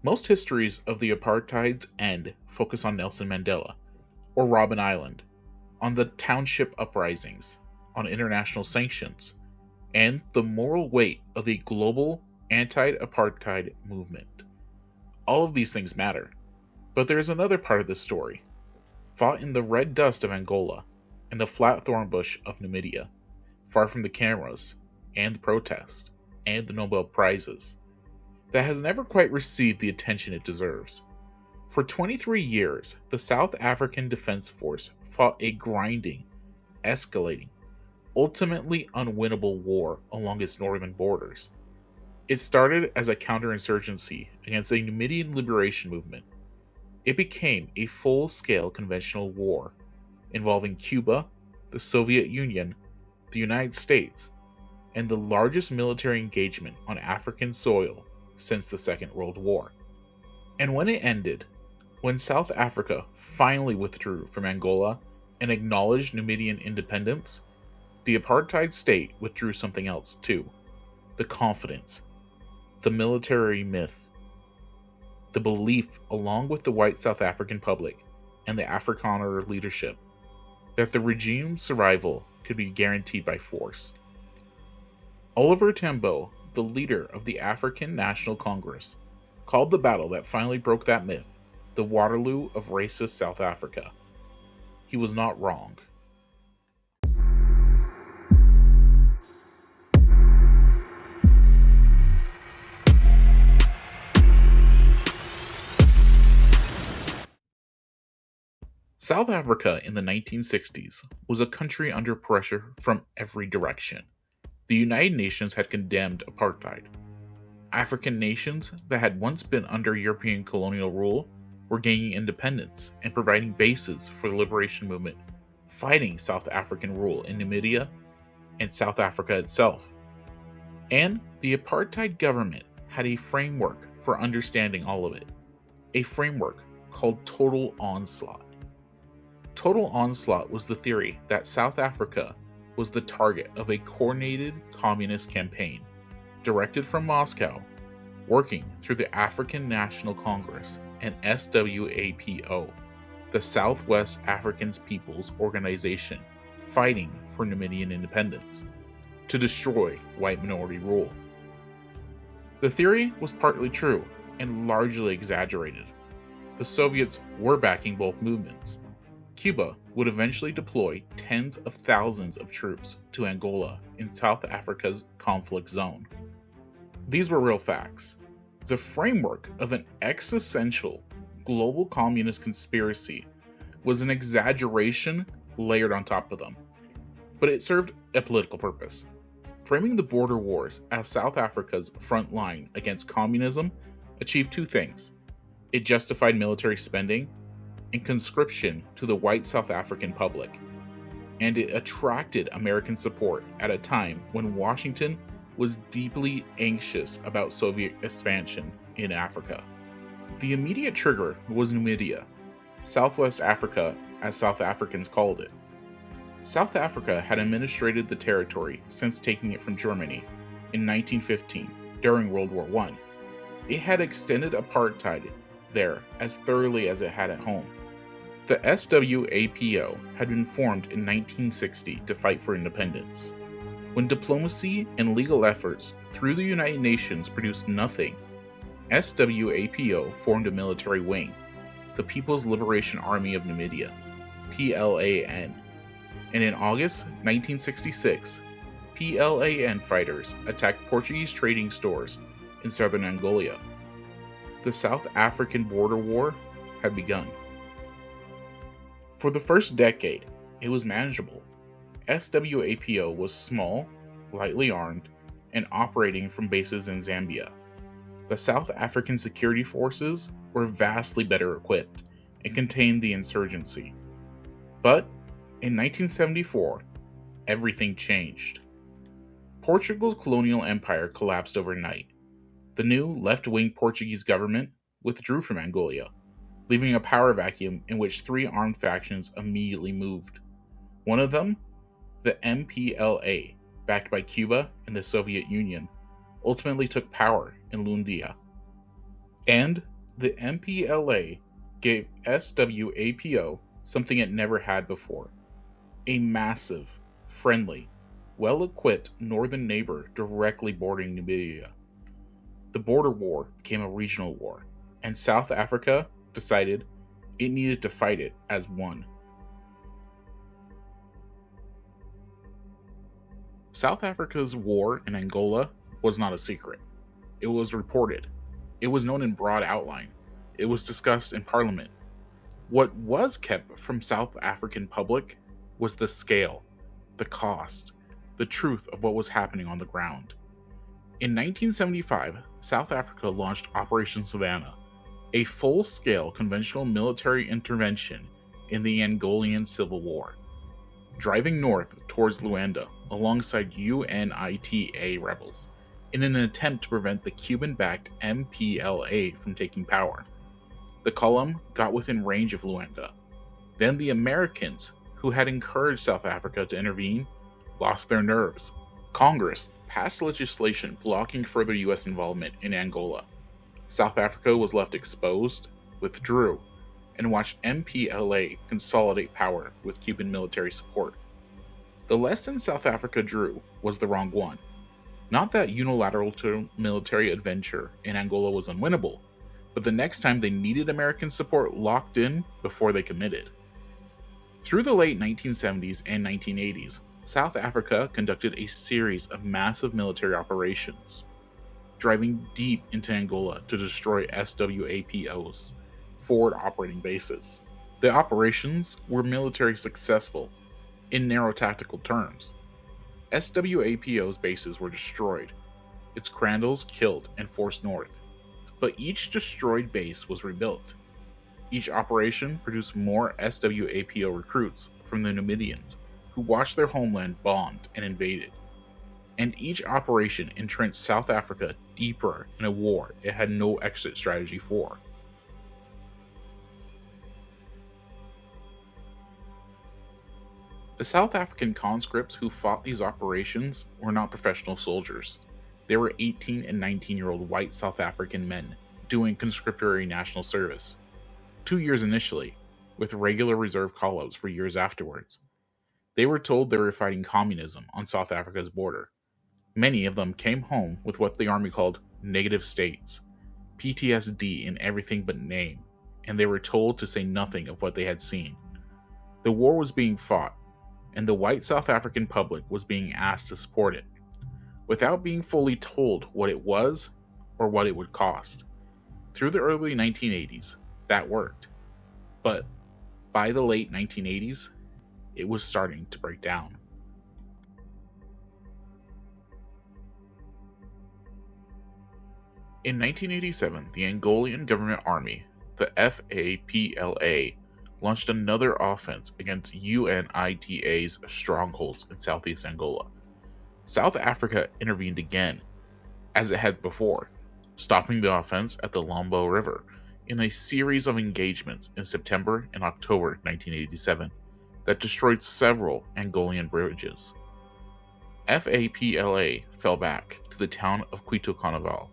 Most histories of the apartheid's end focus on Nelson Mandela, or Robben Island, on the township uprisings, on international sanctions, and the moral weight of the global anti-apartheid movement. All of these things matter, but there is another part of the story, fought in the red dust of Angola and the flat thorn bush of Namibia, far from the cameras, and the protest, and the Nobel Prizes, that has never quite received the attention it deserves. For 23 years, the South African Defense Force fought a grinding, escalating, ultimately unwinnable war along its northern borders. It started as a counterinsurgency against the Namibian liberation movement. It became a full-scale conventional war involving Cuba, the Soviet Union, the United States, and the largest military engagement on African soil since the Second World War. And when it ended, when South Africa finally withdrew from Angola and acknowledged Namibian independence, the apartheid state withdrew something else too: the confidence, the military myth, the belief, along with the white South African public and the Afrikaner leadership, that the regime's survival could be guaranteed by force. Oliver Tambo, the leader of the African National Congress, called the battle that finally broke that myth the Waterloo of racist South Africa. He was not wrong. South Africa in the 1960s was a country under pressure from every direction. The United Nations had condemned apartheid. African nations that had once been under European colonial rule were gaining independence and providing bases for the liberation movement, fighting South African rule in Namibia and South Africa itself. And the apartheid government had a framework for understanding all of it, a framework called Total Onslaught. Total Onslaught was the theory that South Africa was the target of a coordinated communist campaign directed from Moscow, working through the African National Congress and SWAPO, the Southwest African People's Organization, fighting for Namibian independence, to destroy white minority rule. The theory was partly true and largely exaggerated. The Soviets were backing both movements. Cuba would eventually deploy tens of thousands of troops to Angola in South Africa's conflict zone. These were real facts. The framework of an existential global communist conspiracy was an exaggeration layered on top of them, but it served a political purpose. Framing the border wars as South Africa's front line against communism achieved two things. It justified military spending and conscription to the white South African public, and it attracted American support at a time when Washington was deeply anxious about Soviet expansion in Africa. The immediate trigger was Namibia, Southwest Africa as South Africans called it. South Africa had administrated the territory since taking it from Germany in 1915 during World War I. It had extended apartheid there as thoroughly as it had at home. The SWAPO had been formed in 1960 to fight for independence. When diplomacy and legal efforts through the United Nations produced nothing, SWAPO formed a military wing, the People's Liberation Army of Namibia, PLAN, and in August 1966, PLAN fighters attacked Portuguese trading stores in southern Angola. The South African border war had begun. For the first decade, it was manageable. SWAPO was small, lightly armed, and operating from bases in Zambia. The South African security forces were vastly better equipped and contained the insurgency. But in 1974, everything changed. Portugal's colonial empire collapsed overnight. The new left-wing Portuguese government withdrew from Angola, leaving a power vacuum in which three armed factions immediately moved. One of them, the MPLA, backed by Cuba and the Soviet Union, ultimately took power in Luanda. And the MPLA gave SWAPO something it never had before: a massive, friendly, well-equipped northern neighbor directly bordering Namibia. The border war became a regional war, and South Africa decided it needed to fight it as one. South Africa's war in Angola was not a secret. It was reported. It was known in broad outline. It was discussed in Parliament. What was kept from South African public was the scale, the cost, the truth of what was happening on the ground. In 1975, South Africa launched Operation Savannah, a full-scale conventional military intervention in the Angolan Civil War, driving north towards Luanda alongside UNITA rebels in an attempt to prevent the Cuban-backed MPLA from taking power. The column got within range of Luanda. Then the Americans, who had encouraged South Africa to intervene, lost their nerves. Congress passed legislation blocking further US involvement in Angola. South Africa was left exposed, withdrew, and watched MPLA consolidate power with Cuban military support. The lesson South Africa drew was the wrong one. Not that unilateral military adventure in Angola was unwinnable, but the next time they needed American support locked in before they committed. Through the late 1970s and 1980s, South Africa conducted a series of massive military operations, driving deep into Angola to destroy SWAPO's forward operating bases. The operations were military successful in narrow tactical terms. SWAPO's bases were destroyed, its Crandalls killed and forced north, but each destroyed base was rebuilt. Each operation produced more SWAPO recruits from the Namibians, who watched their homeland bombed and invaded. And each operation entrenched South Africa deeper in a war it had no exit strategy for. The South African conscripts who fought these operations were not professional soldiers. They were 18 and 19-year-old white South African men doing conscriptory national service. 2 years initially, with regular reserve call-outs for years afterwards. They were told they were fighting communism on South Africa's border. Many of them came home with what the army called negative states, PTSD in everything but name, and they were told to say nothing of what they had seen. The war was being fought, and the white South African public was being asked to support it, without being fully told what it was or what it would cost. Through the early 1980s, that worked. But by the late 1980s, it was starting to break down. In 1987, the Angolan Government Army, the FAPLA, launched another offense against UNITA's strongholds in southeast Angola. South Africa intervened again, as it had before, stopping the offense at the Lombo River in a series of engagements in September and October 1987 that destroyed several Angolan bridges. FAPLA fell back to the town of Cuito Cuanavale.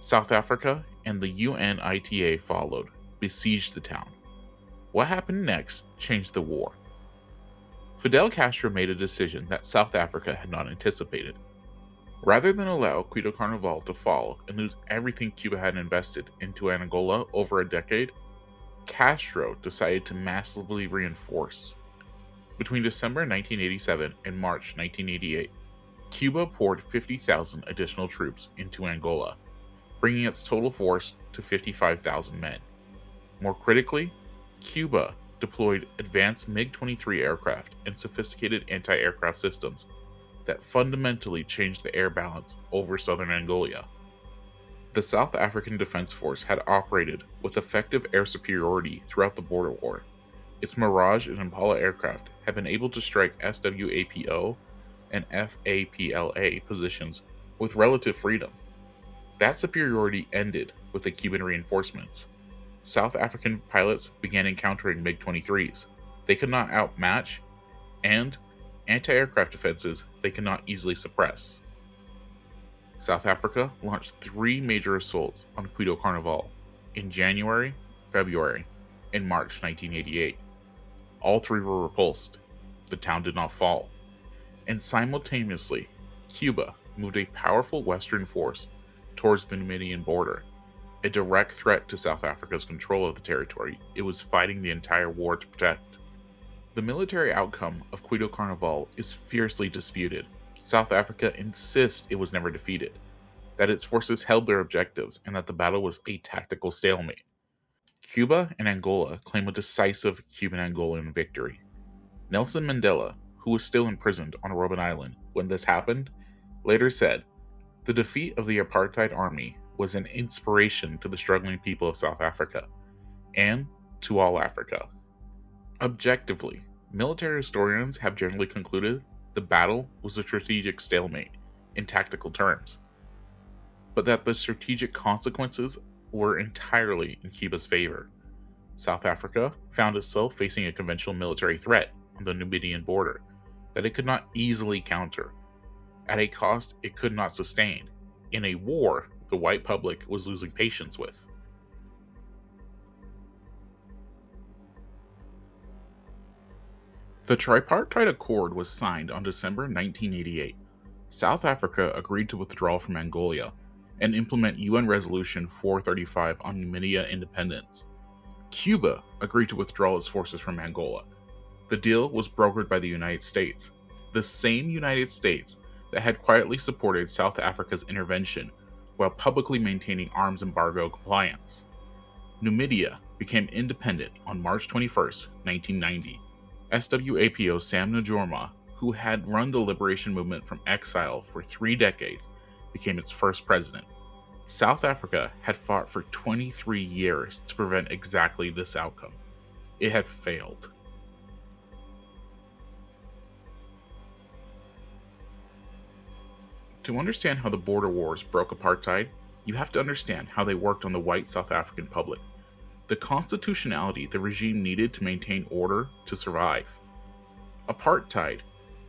South Africa and the UNITA followed, besieged the town. What happened next changed the war. Fidel Castro made a decision that South Africa had not anticipated. Rather than allow Cuito Cuanavale to fall and lose everything Cuba had invested into Angola over a decade, Castro decided to massively reinforce. Between December 1987 and March 1988, Cuba poured 50,000 additional troops into Angola, bringing its total force to 55,000 men. More critically, Cuba deployed advanced MiG-23 aircraft and sophisticated anti-aircraft systems that fundamentally changed the air balance over southern Angola. The South African Defense Force had operated with effective air superiority throughout the border war. Its Mirage and Impala aircraft had been able to strike SWAPO and FAPLA positions with relative freedom. That superiority ended with the Cuban reinforcements. South African pilots began encountering MiG-23s they could not outmatch, and anti-aircraft defenses they could not easily suppress. South Africa launched 3 major assaults on Cuito Cuanavale, in January, February, and March 1988. All three were repulsed. The town did not fall. And simultaneously, Cuba moved a powerful Western force towards the Namibian border, a direct threat to South Africa's control of the territory it was fighting the entire war to protect. The military outcome of Cuito Cuanavale is fiercely disputed. South Africa insists it was never defeated, that its forces held their objectives, and that the battle was a tactical stalemate. Cuba and Angola claim a decisive Cuban-Angolan victory. Nelson Mandela, who was still imprisoned on Robben Island when this happened, later said, "The defeat of the apartheid army was an inspiration to the struggling people of South Africa, and to all Africa." Objectively, military historians have generally concluded the battle was a strategic stalemate in tactical terms, but that the strategic consequences were entirely in Cuba's favor. South Africa found itself facing a conventional military threat on the Namibian border that it could not easily counter, at a cost it could not sustain, in a war the white public was losing patience with. The Tripartite Accord was signed on December 1988. South Africa agreed to withdraw from Angola and implement UN Resolution 435 on Namibia independence. Cuba agreed to withdraw its forces from Angola. The deal was brokered by the United States, the same United States that had quietly supported South Africa's intervention while publicly maintaining arms embargo compliance. Namibia became independent on March 21, 1990. SWAPO Sam Nujoma, who had run the liberation movement from exile for 3 decades, became its first president. South Africa had fought for 23 years to prevent exactly this outcome. It had failed. To understand how the border wars broke apartheid, you have to understand how they worked on the white South African public, the constitutionality the regime needed to maintain order to survive. Apartheid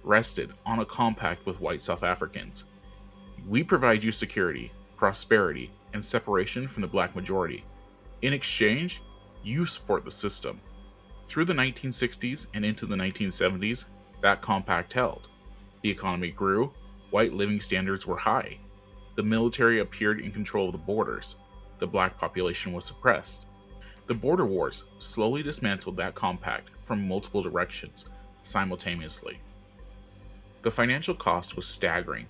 rested on a compact with white South Africans. We provide you security, prosperity, and separation from the black majority. In exchange, you support the system. Through the 1960s and into the 1970s, that compact held. The economy grew, white living standards were high. The military appeared in control of the borders. The black population was suppressed. The border wars slowly dismantled that compact from multiple directions, simultaneously. The financial cost was staggering.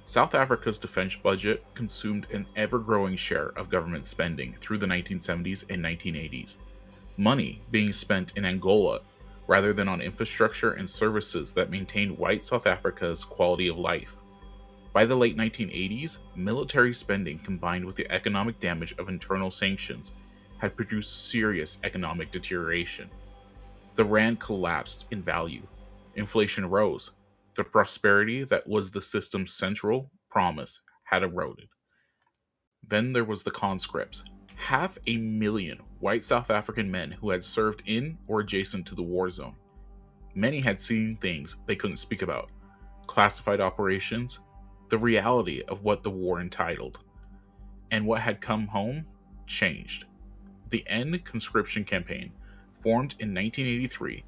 South Africa's defense budget consumed an ever-growing share of government spending through the 1970s and 1980s, money being spent in Angola rather than on infrastructure and services that maintained white South Africa's quality of life. By the late 1980s, military spending combined with the economic damage of internal sanctions had produced serious economic deterioration. The rand collapsed in value. Inflation rose. The prosperity that was the system's central promise had eroded. Then there was the conscripts, 500,000 white South African men who had served in or adjacent to the war zone. Many had seen things they couldn't speak about, classified operations, the reality of what the war entitled. And what had come home changed. The End Conscription Campaign, formed in 1983,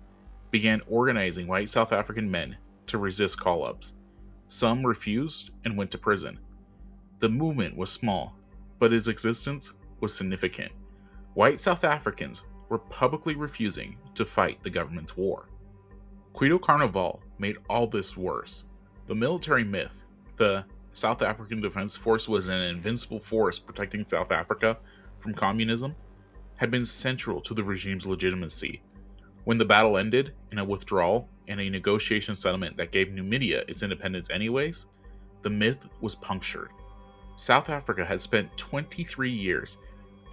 began organizing white South African men to resist call-ups. Some refused and went to prison. The movement was small, but its existence was significant. White South Africans were publicly refusing to fight the government's war. Cuito Cuanavale made all this worse. The military myth, the South African Defense Force was an invincible force protecting South Africa from communism, had been central to the regime's legitimacy. When the battle ended in a withdrawal and a negotiation settlement that gave Namibia its independence anyways, the myth was punctured. South Africa had spent 23 years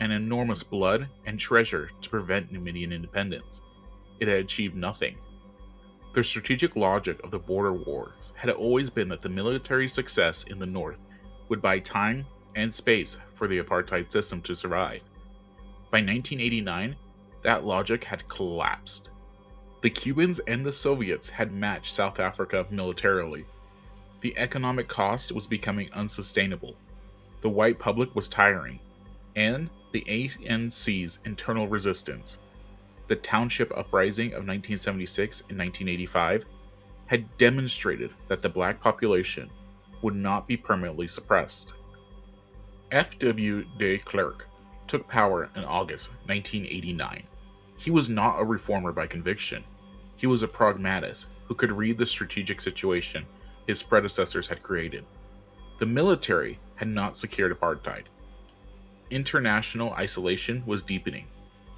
and enormous blood and treasure to prevent Namibian independence. It had achieved nothing. The strategic logic of the border wars had always been that the military success in the north would buy time and space for the apartheid system to survive. By 1989, that logic had collapsed. The Cubans and the Soviets had matched South Africa militarily. The economic cost was becoming unsustainable. The white public was tiring, and the ANC's internal resistance, the Township Uprising of 1976 and 1985, had demonstrated that the black population would not be permanently suppressed. F.W. de Klerk took power in August 1989. He was not a reformer by conviction. He was a pragmatist who could read the strategic situation his predecessors had created. The military had not secured apartheid. International isolation was deepening.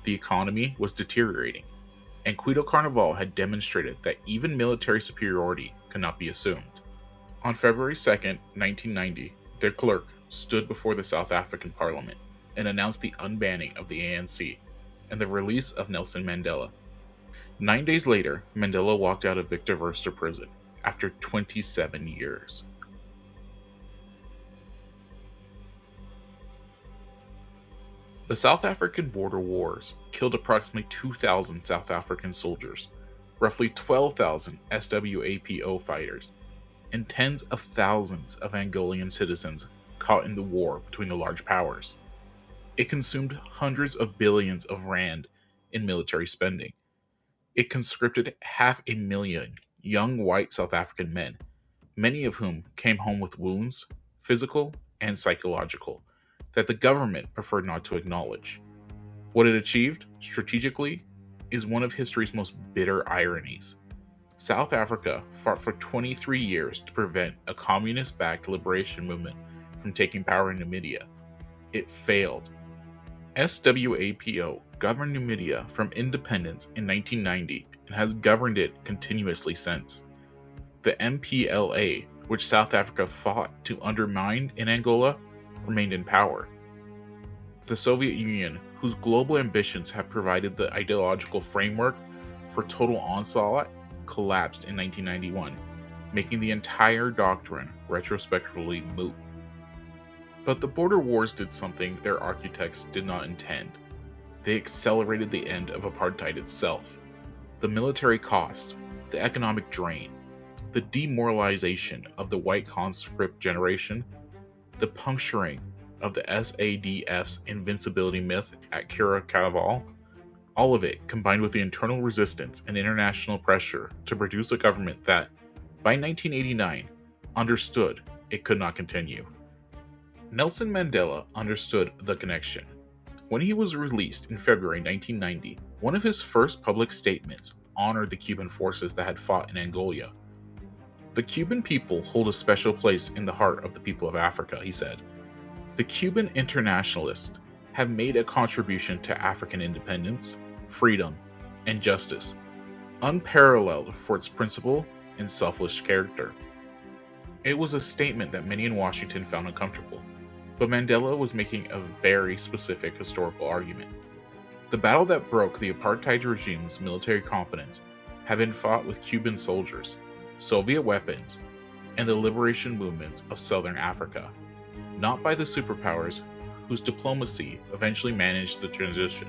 The economy was deteriorating. And Cuito Cuanavale had demonstrated that even military superiority could not be assumed. On February 2, 1990, de Klerk stood before the South African Parliament and announced the unbanning of the ANC and the release of Nelson Mandela. 9 days later, Mandela walked out of Victor Verster prison after 27 years. The South African border wars killed approximately 2,000 South African soldiers, roughly 12,000 SWAPO fighters, and tens of thousands of Angolan citizens caught in the war between the large powers. It consumed hundreds of billions of rand in military spending. It conscripted 500,000 young white South African men, many of whom came home with wounds, physical and psychological, that the government preferred not to acknowledge. What it achieved, strategically, is one of history's most bitter ironies. South Africa fought for 23 years to prevent a communist-backed liberation movement from taking power in Namibia. It failed. SWAPO governed Namibia from independence in 1990 and has governed it continuously since. The MPLA, which South Africa fought to undermine in Angola, remained in power. The Soviet Union, whose global ambitions have provided the ideological framework for Total Onslaught, collapsed in 1991, making the entire doctrine retrospectively moot. But the border wars did something their architects did not intend. They accelerated the end of apartheid itself. The military cost, the economic drain, the demoralization of the white conscript generation, the puncturing of the SADF's invincibility myth at Cuito Cuanavale, all of it combined with the internal resistance and international pressure to produce a government that, by 1989, understood it could not continue. Nelson Mandela understood the connection. When he was released in February 1990, one of his first public statements honored the Cuban forces that had fought in Angola. The Cuban people hold a special place in the heart of the people of Africa, he said. The Cuban internationalists have made a contribution to African independence, freedom, and justice, unparalleled for its principle and selfless character. It was a statement that many in Washington found uncomfortable, but Mandela was making a very specific historical argument. The battle that broke the apartheid regime's military confidence had been fought with Cuban soldiers, Soviet weapons, and the liberation movements of southern Africa, not by the superpowers whose diplomacy eventually managed the transition,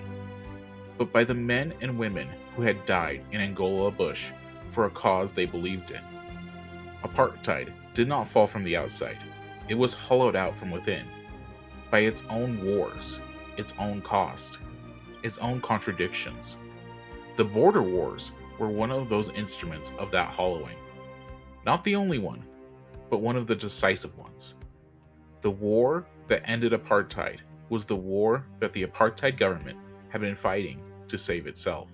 but by the men and women who had died in Angola bush for a cause they believed in. Apartheid did not fall from the outside. It was hollowed out from within, by its own wars, its own cost, its own contradictions. The border wars were one of those instruments of that hollowing. Not the only one, but one of the decisive ones. The war that ended apartheid was the war that the apartheid government had been fighting to save itself.